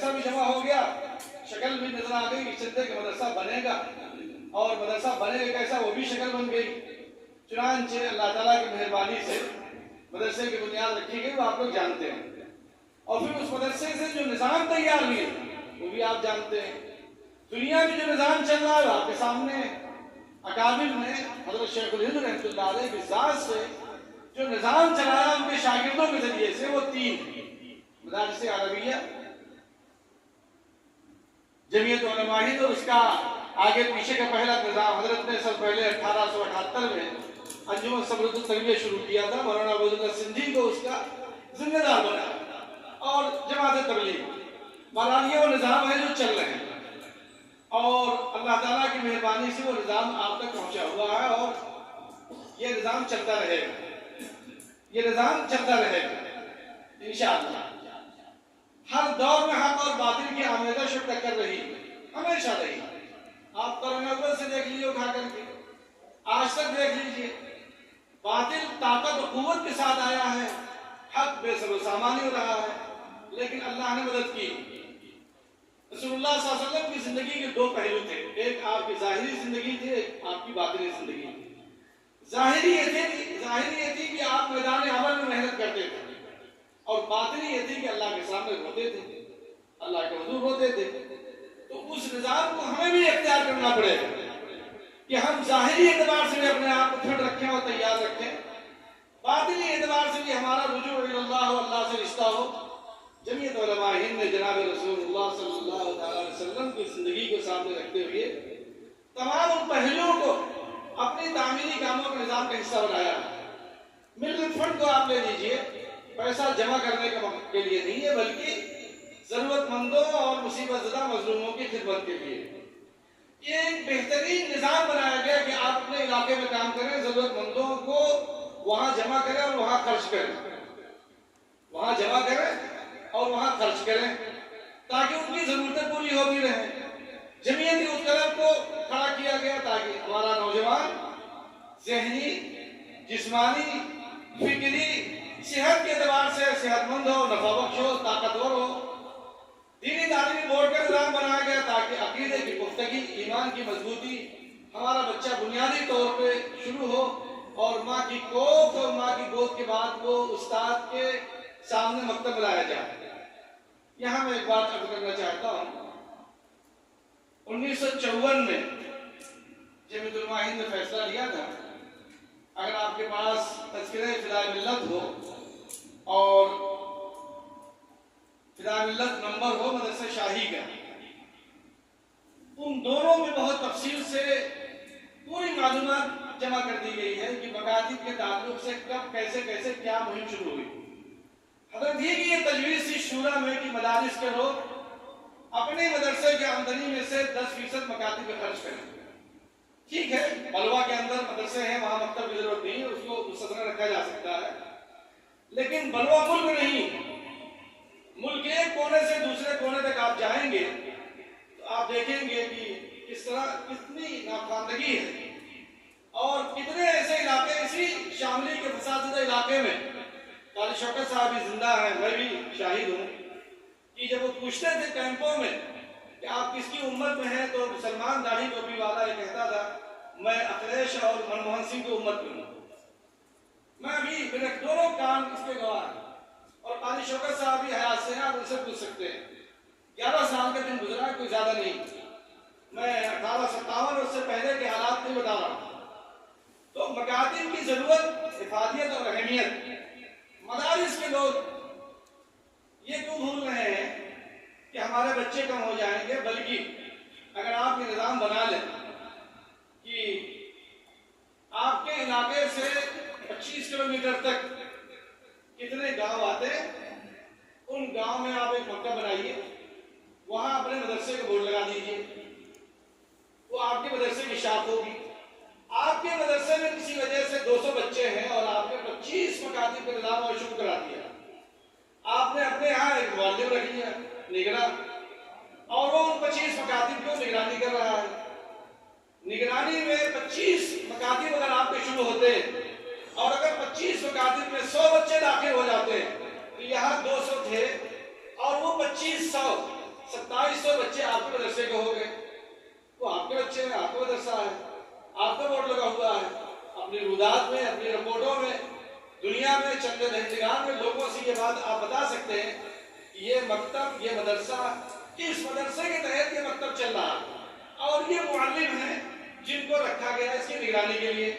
मदरसा भी जमा हो गया, शक्ल भी नजर आ गई, चिंता कि मदरसा बनेगा, और मदरसा बनेगा कैसा वो भी शक्ल बन गई। चुनांचे अल्लाह ताला की मेहरबानी से मदरसे की बुनियाद रखी गई, वो आप लोग जानते हैं। और फिर उस मदरसे से जो निज़ाम तैयार हुए वो भी आप जानते हैं। दुनिया में जो निज़ाम चल रहा है आपके सामने, अकाबिर ने हज़रत शेखुल हिंद रहमतुल्लाह अलैह की ज़ात से जो निज़ाम चलाया उनके शागिर्दों के जरिए से, वो 3 मदारिस अरबिया, जमीयत उलमा हिंद, और उसका आगे पीछे का पहला निज़ाम हजरत ने सब पहले 1878 में अंजुमन सबरुद्दीन तरबिया शुरू किया था। मौलाना अबूबकर सिंधी को उसका जिम्मेदार बनाया, और जमात तबलीग मौलाना, ये वो निज़ाम है जो चल रहे हैं, और अल्लाह ताला की मेहरबानी से वो निज़ाम आप तक पहुंचा हुआ है, और ये निज़ाम चलता रहेगा, ये निज़ाम चलता रहेगा इंशाअल्लाह। हर दौर में हक और बातिल की आमेज़श और टक्कर रही, हमेशा रही। आप कोरोना से देख लीजिए उठा करके, आज तक देख लीजिए, बातिल ताकत और कुव्वत के साथ आया है, हक बेसब्र सामान्य हो रहा है, लेकिन अल्लाह ने मदद की। रसूलुल्लाह सल्लल्लाहु अलैहि वसल्लम की जिंदगी के 2 पहलू थे, एक आपकी ज़ाहिरी जिंदगी थी, एक आपकी बातिनी जिंदगी थी। ज़ाहिरी ये थी कि आप मैदान अमल में मेहनत करते थे, और बातिनी ये थी कि अल्लाह के सामने रोते थे, अल्लाह के हुजूर रोते थे। तो उस निज़ाम को हमें भी इख्तियार करना पड़ेगा कि हम ज़ाहिरी एतबार से भी अपने आप को फिट रखें और तैयार रखें, बातिनी एतबार से भी हमारा रुजू इल्लल्लाह, अल्लाह से रिश्ता हो। जमीयत उलमा हिंद ने जनाब रसूलुल्लाह सल्लल्लाहु अलैहि वसल्लम की जिंदगी को सामने रखते हुए तमाम उन पहलुओं को अपनी तामीरी कामों के निज़ाम का हिस्सा बनाया। मिल्कियत फंड को आप ले लीजिए, पैसा जमा करने के लिए नहीं है, बल्कि जरूरतमंदों और मुसीबतज़दा मजलूमों की खिदमत के लिए। ये एक बेहतरीन निज़ाम बनाया गया कि आप अपने इलाके में काम करें, जरूरतमंदों को वहां जमा करें और वहां खर्च करें, वहां जमा करें और वहां खर्च करें, ताकि उनकी जरूरतें पूरी होती रहें। जमीयत की उस कलम को खड़ा किया गया ताकि हमारा नौजवान ज़हनी, जिस्मानी, फिक्री, सेहत के एतबार से सेहतमंद हो, नफाबख्श हो, ताकतवर हो। दीनी तालीमी बोर्ड का निज़ाम बनाया गया ताकि अकीदे की पुख्तगी, ईमान की मजबूती, हमारा बच्चा बुनियादी तौर पे शुरू हो, और माँ की कोख और माँ की गोद के बाद वो उस्ताद के सामने मकतब लाया जाए। यहाँ मैं एक बात अर्ज करना चाहता हूँ, 1954 में जमीयत उलमा हिंद ने फैसला लिया था, अगर आपके पास तज़किरा फ़िदाए मिल्लत हो और फ़िदाए मिल्लत नंबर हो मदरसा शाही का, उन दोनों में बहुत तफसील से पूरी मालूमात जमा कर दी गई है कि मकातिब के ताल्लुक से कब कैसे कैसे क्या मुहिम शुरू हुई। हज़रत ये तजवीज़ थी शूरा में कि मदारिस के लोग अपने मदरसे की आमदनी में से 10% मकातिब पे खर्च करें। ठीक है, बलवा के अंदर मदरसे हैं, वहां मकतब की जरूरत नहीं है, उसको मुस्तक़िल रखा जा सकता है, लेकिन बलवा मुल्क नहीं। मुल्क एक कोने से दूसरे कोने तक आप जाएंगे तो आप देखेंगे कि किस तरह कितनी नाखानदगी है, और कितने ऐसे इलाके, इसी शामली के फसादशुदा इलाके में काली शौकत साहब भी जिंदा हैं, मैं भी शाहिद हूँ कि जब वो पूछते थे कैंपों में कि आप किसकी उम्मत में हैं, तो मुसलमान दाढ़ी टोपी वाला ये कहता था मैं अखिलेश और मनमोहन सिंह की उम्मत में हूँ। मैं भी मेरे दोनों कान इसके गवाह हैं, और काली शौकत साहब भी हयात से हैं, आप उनसे पूछ सकते हैं। 11 साल का दिन गुजरा, कोई ज्यादा नहीं, मैं 1857 उससे पहले के हालात नहीं बता रहा हूँ। तो मकातिब की जरूरत, हिफाजियत और अहमियत मदारिस के लोग ये क्यों भूल रहे हैं कि हमारे बच्चे कम हो जाएंगे, बल्कि अगर आप ये निज़ाम बना लें कि आपके इलाके से 25 किलोमीटर तक कितने गांव आते हैं, उन गांव में आप एक मक्तब बनाइए, वहां अपने मदरसे का बोर्ड लगा दीजिए, वो आपके मदरसे की शाख होगी। आपके मदरसे में किसी वजह से 200 बच्चे हैं और आपने 25 मकातिब का निज़ाम और शुरू करा दिया, आपने अपने यहाँ एक मुअल्लिम रख लिया निगरान, और वो उन 25 मकातिब को निगरानी कर रहा है। निगरानी में 25 मकातिब अगर आपके शुरू होते हैं, और अगर 25 मकातिब में 100 बच्चे दाखिल हो जाते हैं, तो यहाँ 200 थे और वो 2500 2700 बच्चे आपके मदरसे के हो गए, वो आपके बच्चे हैं, आपका मदरसा है, आपका बोर्ड लगा हुआ है। अपनी रुदात में, अपनी रिपोर्टों में, दुनिया में, चंद दहलीगान में लोगों से ये बात आप बता सकते हैं कि ये मकतब, ये मदरसा, इस मदरसे के तहत ये मकतब चल रहा है और ये मुअल्लिम हैं जिनको रखा गया है इसकी निगरानी के लिए।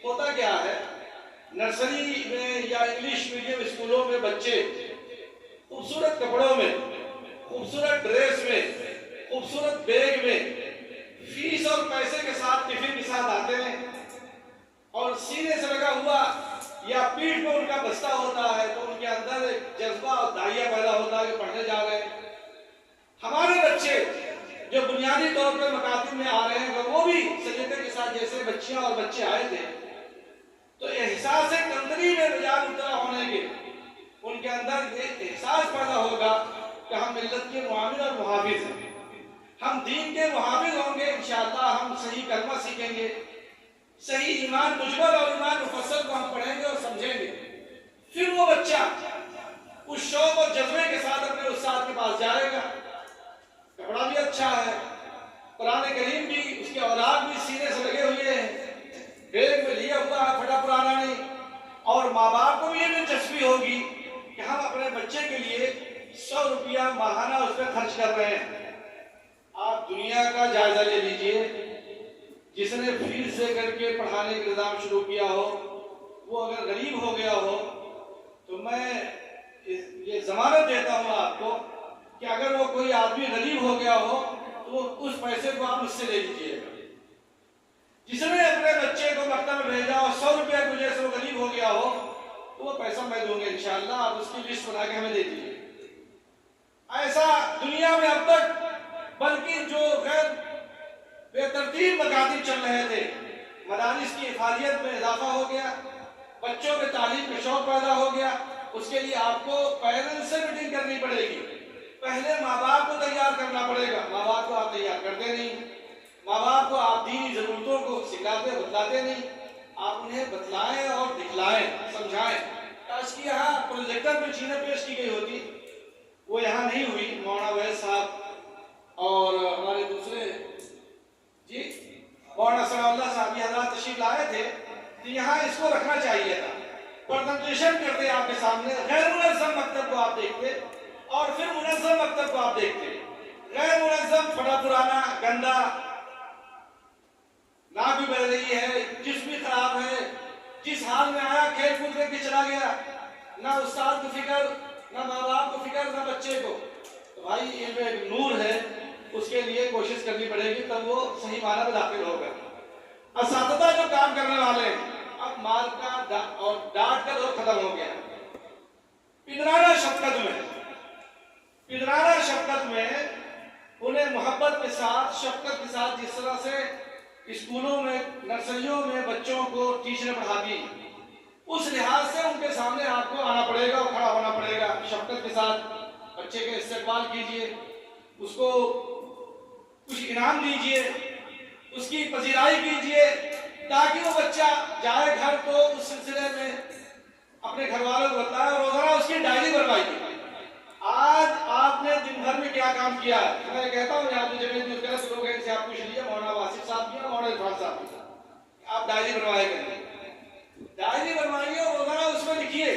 होता क्या है, नर्सरी में या इंग्लिश मीडियम स्कूलों में बच्चे खूबसूरत कपड़ों में, खूबसूरत ड्रेस में, खूबसूरत बैग में, फीस और पैसे के साथ, टिफिन के साथ आते हैं और सीने से लगा हुआ या पीठ पे उनका बस्ता होता है तो उनके अंदर एक जज्बा और दाहिया पैदा होता है कि पढ़ने जा रहे हैं। हमारे बच्चे जो बुनियादी तौर पर मकातिब में आ रहे हैं वो भी सलीके के साथ जैसे बच्चियां और बच्चे आए थे तो एहसास कंदरी में बजाय मुबतला होने के उनके अंदर एक एहसास पैदा होगा कि हम मिल्लत के मुआमिन और मुहाफिज हैं, हम दीन के मुहाफिज होंगे इंशाअल्लाह, हम सही कलमा सीखेंगे, सही ईमान मुजमल और ईमान मुफस्सल को हम पढ़ेंगे और समझेंगे। फिर वो बच्चा उस शौक और जज्बे के साथ अपने उस्ताद के पास जाएगा। कपड़ा भी अच्छा है, कुरान करीम भी, उसके औलाद भी सीने से लगे हुए हैं, बैग में लिया हुआ है, फटा पुराना नहीं। और माँ बाप को भी ये दिलचस्पी होगी कि हम अपने बच्चे के लिए 100 रुपया माहाना उस पर खर्च कर रहे हैं। आप दुनिया का जायजा ले लीजिए, जिसने फीस दे करके पढ़ाने का निजाम शुरू किया हो वो अगर गरीब हो गया हो तो मैं ये जमानत देता हूँ आपको कि अगर वो कोई आदमी गरीब हो गया हो तो उस पैसे को आप मुझसे ले लीजिएगा। जिसने अपने बच्चे को मकतब में भेजा और 100 रुपया की वजह से वो गरीब हो गया हो तो वो पैसा मैं दूंगा इंशाअल्लाह, आप उसकी लिस्ट बना के हमें दे दीजिए। ऐसा दुनिया में अब तक, बल्कि जो गैर बेतरतीब मकातिब चल रहे थे, मदारिस की हिफाजियत में इजाफा हो गया, बच्चों में तालीम का शौक पैदा हो गया। उसके लिए आपको पेरेंट्स से मीटिंग करनी पड़ेगी, पहले माँ बाप को तैयार करना पड़ेगा। माँ बाप को आप तैयार करते नहीं, माँ बाप को आप दीनी जरूरतों को सिखाते बतलाते नहीं, आप उन्हें बतलाएं और दिखलाएं, समझाएं। ताकि यहाँ प्रोजेक्टर में चीजें पेश की गई होती वो यहाँ नहीं हुई। मौलाना वैद साहब और हमारे दूसरे जी मौलाना सनाउल्लाह साहब ये हज़रात तशरीफ लाए थे तो यहाँ इसको रखना चाहिए था, प्रेजेंटेशन करते आपके सामने। गैर मुनज़्ज़म मकतब को आप देखते और फिर मुनज़्ज़म मकतब को आप देखते। गैर मुनज़्ज़म, फटा पुराना, गंदा, ना भी बह रही है, जिस्म भी खराब है, जिस हाल में आया खेल कूद करके चला गया, ना उस्ताद को फिक्र, ना माँ बाप को फिक्र, ना बच्चे को। तो भाई इनमें नूर है, उसके लिए कोशिश करनी पड़ेगी, तब वो सही माना में दाखिल होगा। असातिज़ा जो काम करने वाले हैं, अब माल का और डांट का दौर खत्म हो गया। पिदराना शफकत में उन्हें मोहब्बत के साथ, शफकत के साथ जिस तरह से स्कूलों में, नर्सरियों में बच्चों को टीचरें पढ़ाती, उस लिहाज से उनके सामने आपको आना पड़ेगा और खड़ा होना पड़ेगा। शफकत के साथ बच्चे के इस्तेक़बाल कीजिए, उसको कुछ इनाम दीजिए, उसकी पजीराई कीजिए, ताकि वो बच्चा जाए घर तो उस सिलसिले में अपने घर वालों को बताए और रोजाना उसकी डायरी बनवाइए। आज आपने दिन भर में क्या काम किया, मैं कहता हूँ यहाँ जब लोग हैं, आप पूछ लीजिए, मौलाना वासिफ साहब की, मौलाना इरफान साहब की, आप डायरी बनवाए करेंगे। डायरी बनवाइए और रोजाना उसमें लिखिए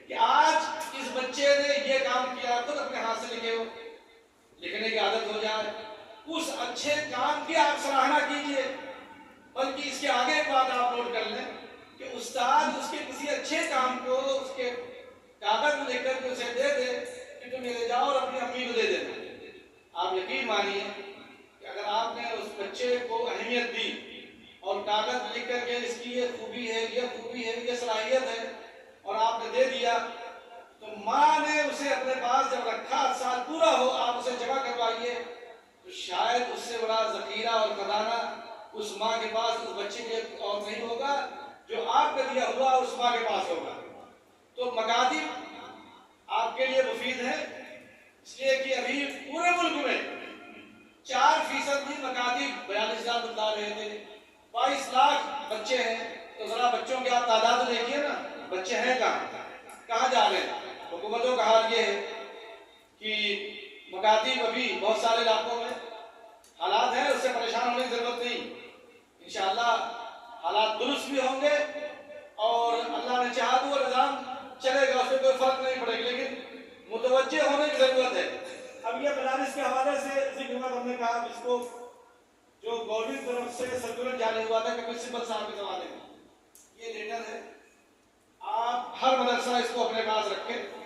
कि आज इस बच्चे ने ये काम किया, खुद अपने हाथ से लिखे हो, लिखने की आदत हो जाए। उस अच्छे काम की आप सराहना कीजिए। बल्कि इसके आगे एक बात आप नोट कर लें कि उस्ताद उसके किसी अच्छे काम को उसके कागज में लिख कर उसे दे दे कि तुम ये ले जाओ और अपनी अम्मी को दे देना। आप यकीन मानिए कि अगर आपने उस बच्चे को अहमियत दी और कागज में लिख करके इसकी ये खूबी है, ये खूबी है, ये सलाहियत है और आपने दे दिया, तो माँ ने उसे अपने पास जब रखा, साल पूरा हो, आप उसे जमा करवाइए, तो शायद उससे बड़ा ज़ख़ीरा और खजाना उस माँ के पास, उस बच्चे के और नहीं होगा जो आपका दिया हुआ उस माँ के पास होगा। तो मकातिब आपके लिए मुफीद है, इसलिए कि अभी पूरे मुल्क में 4% भी मकातिब 42,000 बता रहे थे, 22 लाख बच्चे हैं। तो जरा बच्चों की आप तादाद देखिए ना, बच्चे हैं कहाँ जा रहे हैं। हुकूमतों का हाल ये है कि मकातीब अभी बहुत सारे इलाकों में हालात हैं, उससे परेशान होने की जरूरत नहीं। इंशाअल्लाह हालात दुरुस्त भी होंगे और अल्लाह ने चाहा तो वो निज़ाम चलेगा, उसमें कोई फर्क नहीं पड़ेगा, लेकिन मुतवज्जे होने की जरूरत है। अब ये मदारिस के हवाले से जिक्र हुआ, हमने कहा इसको जो गवर्नमेंट तरफ से सर्कुलर जारी हुआ था कि प्रिंसिपल साहब के जमाने में, ये लेटर है, आप हर मदरसा इसको अपने पास रखें।